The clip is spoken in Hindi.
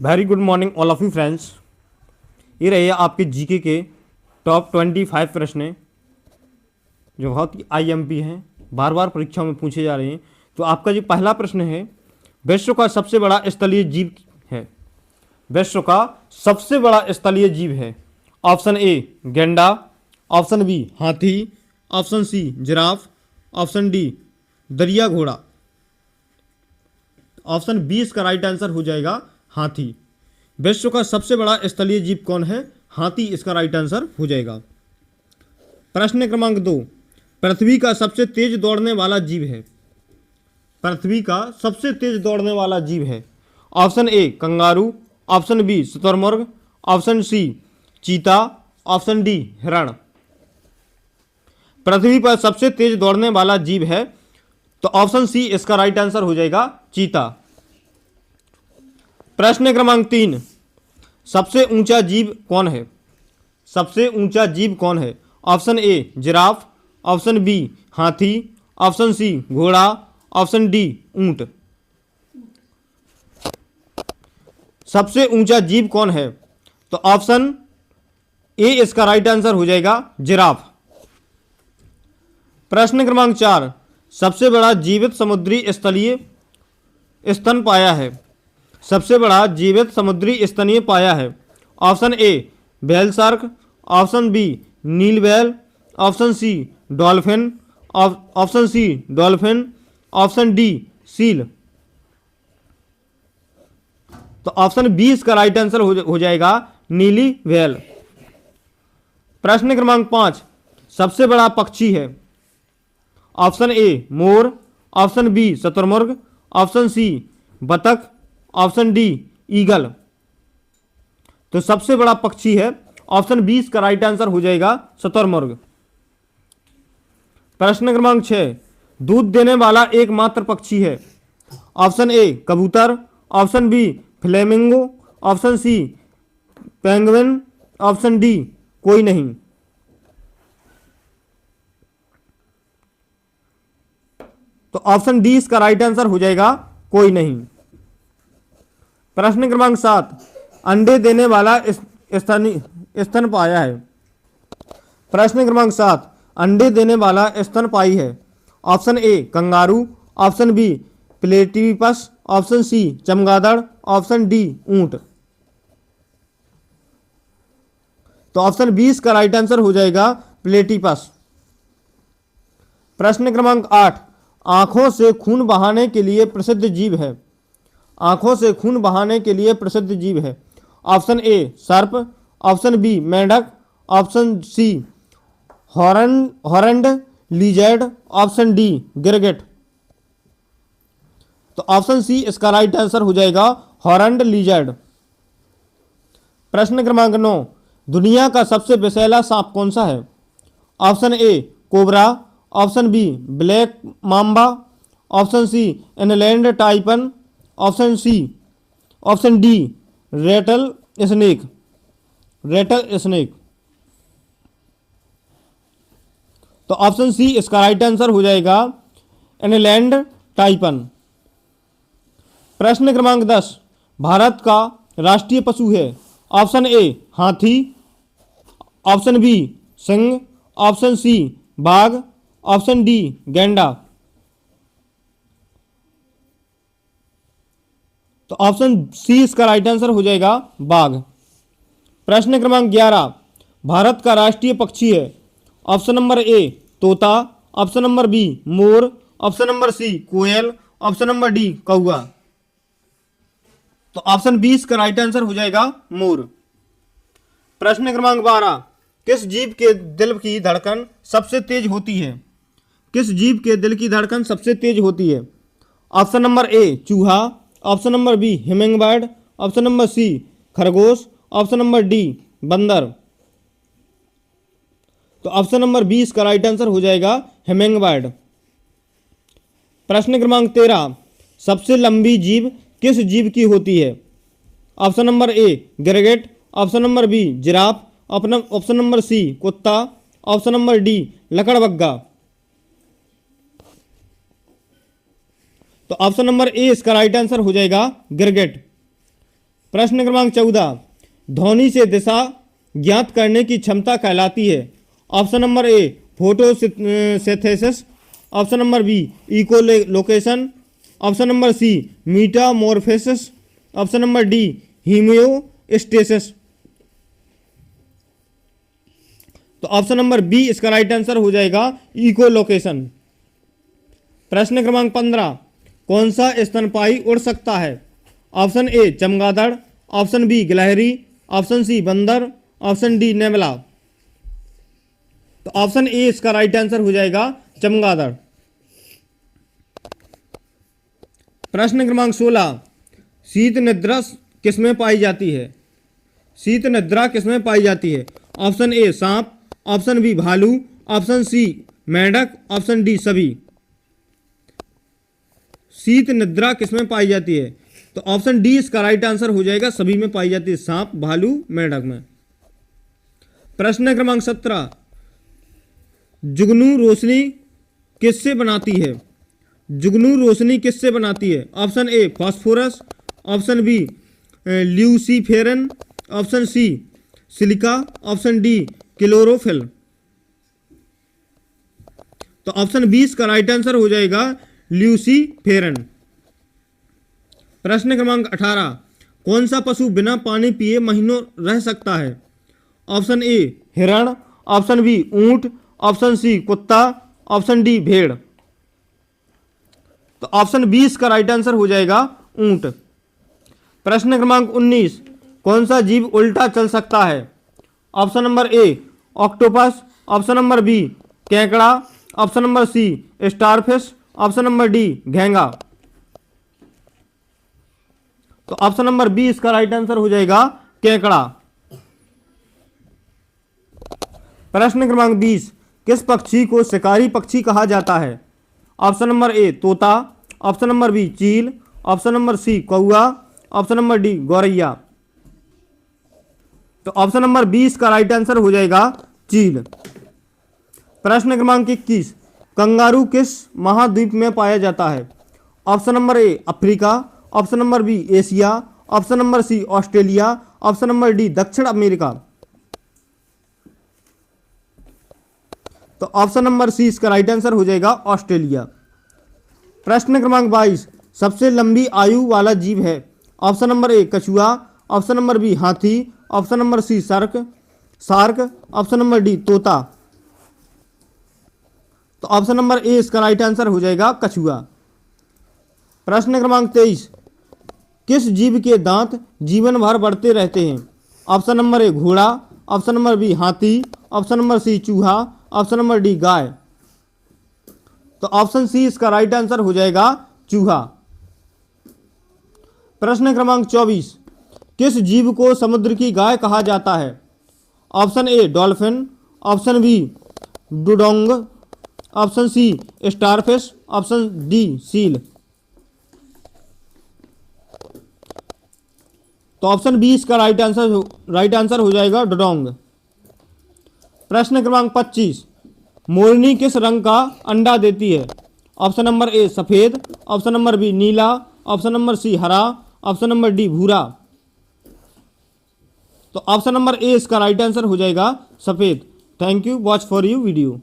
Very good morning all of you friends. ये रहे आपके जीके के टॉप 25 प्रश्न जो बहुत ही आईएमपी हैं, बार बार परीक्षाओं में पूछे जा रहे हैं। तो आपका जो पहला प्रश्न है, विश्व का सबसे बड़ा स्थलीय जीव है। विश्व का सबसे बड़ा स्थलीय जीव है। ऑप्शन ए गैंडा, ऑप्शन बी हाथी, option C giraffe, option D दरिया घोड़ा। ऑप्शन बी इसका राइट आंसर हो जाएगा हाथी। विश्व का सबसे बड़ा स्थलीय जीव कौन है? हाथी इसका राइट आंसर हो जाएगा। प्रश्न क्रमांक 2, पृथ्वी का सबसे तेज दौड़ने वाला जीव है। पृथ्वी का सबसे तेज दौड़ने वाला जीव है। Option A kangaroo, option B शुतुरमुर्ग, ऑप्शन सी चीता, ऑप्शन डी हिरण। पृथ्वी पर सबसे तेज दौड़ने वाला जीव है तो ऑप्शन सी इसका राइट आंसर हो जाएगा चीता। प्रश्न क्रमांक 3, सबसे ऊंचा जीव कौन है? सबसे ऊंचा जीव कौन है? Option A giraffe, option B हाथी, ऑप्शन सी घोड़ा, ऑप्शन डी ऊंट। सबसे ऊंचा जीव कौन है? तो ऑप्शन ए इसका राइट आंसर हो जाएगा जिराफ। प्रश्न क्रमांक 4, सबसे बड़ा जीवित समुद्री स्थलीय स्तन पाया है। सबसे बड़ा जीवित समुद्री स्तनीय पाया है। Option A whale shark, option B नील whale, option C dolphin, option C dolphin, option D seal. तो ऑप्शन बी इसका राइट आंसर हो जाएगा नीली व्हेल। प्रश्न क्रमांक 5, सबसे बड़ा पक्षी है। ऑप्शन ए मोर, ऑप्शन बी शुतुरमुर्ग, ऑप्शन सी बतख, ऑप्शन डी ईगल। तो सबसे बड़ा पक्षी है ऑप्शन 20 का राइट आंसर हो जाएगा शुतुरमुर्ग। प्रश्न क्रमांक 6, दूध देने वाला एकमात्र पक्षी है। ऑप्शन ए कबूतर, option B flamingo, option C penguin, option D कोई नहीं। तो ऑप्शन डी इसका राइट आंसर हो जाएगा कोई नहीं। प्रश्न क्रमांक 7, अंडे देने वाला स्तन पाया है। प्रश्न क्रमांक 7, अंडे देने वाला स्तनपायी है। Option A kangaroo, option B platypus, option C चमगादड़, ऑप्शन डी ऊंट। तो ऑप्शन 20 का राइट आंसर हो जाएगा प्लेटिपस। प्रश्न क्रमांक 8, आंखों से खून बहाने के लिए प्रसिद्ध जीव है। आंखों से खून बहाने के लिए प्रसिद्ध जीव है। ऑप्शन ए सर्प, ऑप्शन बी मेंढक, option C horned lizard, option D गिरगिट। तो ऑप्शन सी इसका राइट आंसर हो जाएगा हॉरन्ड लिजर्ड। प्रश्न क्रमांक 9, दुनिया का सबसे विषैला सांप कौन सा है? Option A cobra, option B black mamba, option C inland taipan, option D rattlesnake. तो ऑप्शन सी इसका राइट आंसर हो जाएगा इनलैंड टाइपन। प्रश्न क्रमांक 10, भारत का राष्ट्रीय पशु है। ऑप्शन ए हाथी, ऑप्शन बी सिंह, ऑप्शन सी बाघ, ऑप्शन डी गैंडा। तो ऑप्शन सी इसका राइट आंसर हो जाएगा बाघ। प्रश्न क्रमांक 11, भारत का राष्ट्रीय पक्षी है। ऑप्शन नंबर ए तोता, ऑप्शन नंबर बी मोर, ऑप्शन नंबर सी कोयल, ऑप्शन नंबर डी कौआ। तो ऑप्शन 20 का राइट आंसर हो जाएगा मोर। प्रश्न क्रमांक 12, किस जीव के दिल की धड़कन सबसे तेज होती है? किस जीव के दिल की धड़कन सबसे तेज होती है? ऑप्शन नंबर ए चूहा, option number B hummingbird, option number C खरगोश, ऑप्शन नंबर डी बंदर। तो ऑप्शन नंबर 20 का राइट आंसर हो जाएगा हिमिंगबर्ड। प्रश्न क्रमांक 13, सबसे लंबी जीभ किस जीव की होती है? ऑप्शन नंबर ए गिरगिट, option number B giraffe, option number C कुत्ता, ऑप्शन नंबर डी लकड़बग्गा। तो ऑप्शन नंबर ए इसका राइट आंसर हो जाएगा गिरगिट। प्रश्न क्रमांक 14, ध्वनि से दिशा ज्ञात करने की क्षमता कहलाती है। Option number A photosynthesis, option number B echolocation, option number C metamorphosis, option number D homeostasis. तो ऑप्शन नंबर बी इसका राइट आंसर हो जाएगा इको लोकेशन। प्रश्न क्रमांक 15, कौन सा स्तनपायी उड़ सकता है? ऑप्शन ए चमगादड़, ऑप्शन बी गिलहरी, ऑप्शन सी बंदर, ऑप्शन डी नेमला। तो ऑप्शन ए इसका राइट आंसर हो जाएगा चमगादड़। प्रश्न क्रमांक 16, शीत निद्रा किसमें पाई जाती है? शीत निद्रा किसमें पाई जाती है? ऑप्शन ए सांप, ऑप्शन बी भालू, ऑप्शन सी मेंढक, ऑप्शन डी सभी। शीत निद्रा किसमें पाई जाती है? तो ऑप्शन डी इसका राइट आंसर हो जाएगा सभी में पाई जाती है, सांप भालू मेंढक में। प्रश्न क्रमांक 17, जुगनू रोशनी किससे बनाती है? जुगनू रोशनी किससे बनाती है? Option A phosphorus, option B luciferin, option C silica, option D chlorophyll. तो ऑप्शन 20 का राइट आंसर हो जाएगा ल्यूसीफेरन। प्रश्न क्रमांक 18, कौन सा पशु बिना पानी पिए महीनों रह सकता है? ऑप्शन ए हिरण, ऑप्शन बी ऊंट, ऑप्शन सी कुत्ता, ऑप्शन डी भेड़। तो ऑप्शन 20 का राइट आंसर हो जाएगा ऊंट। प्रश्न क्रमांक 19, कौन सा जीव उल्टा चल सकता है? Option number A octopus, option number B केकड़ा, option number C starfish, option number D घेंगा। तो ऑप्शन नंबर बी इसका राइट आंसर हो जाएगा केकड़ा। प्रश्न क्रमांक 20, किस पक्षी को शिकारी पक्षी कहा जाता है? ऑप्शन नंबर ए तोता, ऑप्शन नंबर बी चील, ऑप्शन नंबर सी कौआ, ऑप्शन नंबर डी गौरैया। तो ऑप्शन नंबर 20 का राइट आंसर हो जाएगा चील। प्रश्न क्रमांक 21, कंगारू किस महाद्वीप में पाया जाता है? Option number A Africa, option number B Asia, option number C Australia, option number D दक्षिण अमेरिका। तो ऑप्शन नंबर सी इसका राइट आंसर हो जाएगा ऑस्ट्रेलिया। प्रश्न क्रमांक 22, सबसे लंबी आयु वाला जीव है? ऑप्शन नंबर ए कछुआ, ऑप्शन नंबर बी हाथी, option number C shark, option number D तोता। तो ऑप्शन नंबर ए इसका राइट आंसर हो जाएगा कछुआ। प्रश्न क्रमांक 23, किस जीव के दांत जीवन भर बढ़ते रहते हैं? ऑप्शन नंबर ए घोड़ा, ऑप्शन नंबर बी हाथी, ऑप्शन नंबर सी चूहा, ऑप्शन नंबर डी गाय। तो ऑप्शन सी इसका राइट आंसर हो जाएगा चूहा। प्रश्न क्रमांक 24, किस जीव को समुद्र की गाय कहा जाता है? Option A dolphin, option B dugong, option C starfish, option D seal. तो ऑप्शन बी इसका राइट आंसर हो जाएगा डुडोंग। प्रश्न क्रमांक 25, मोरनी किस रंग का अंडा देती है? ऑप्शन नंबर ए सफेद, ऑप्शन नंबर बी नीला, ऑप्शन नंबर सी हरा, ऑप्शन नंबर डी भूरा। तो ऑप्शन नंबर ए इसका राइट आंसर हो जाएगा सफेद। Thank you, watch for you video.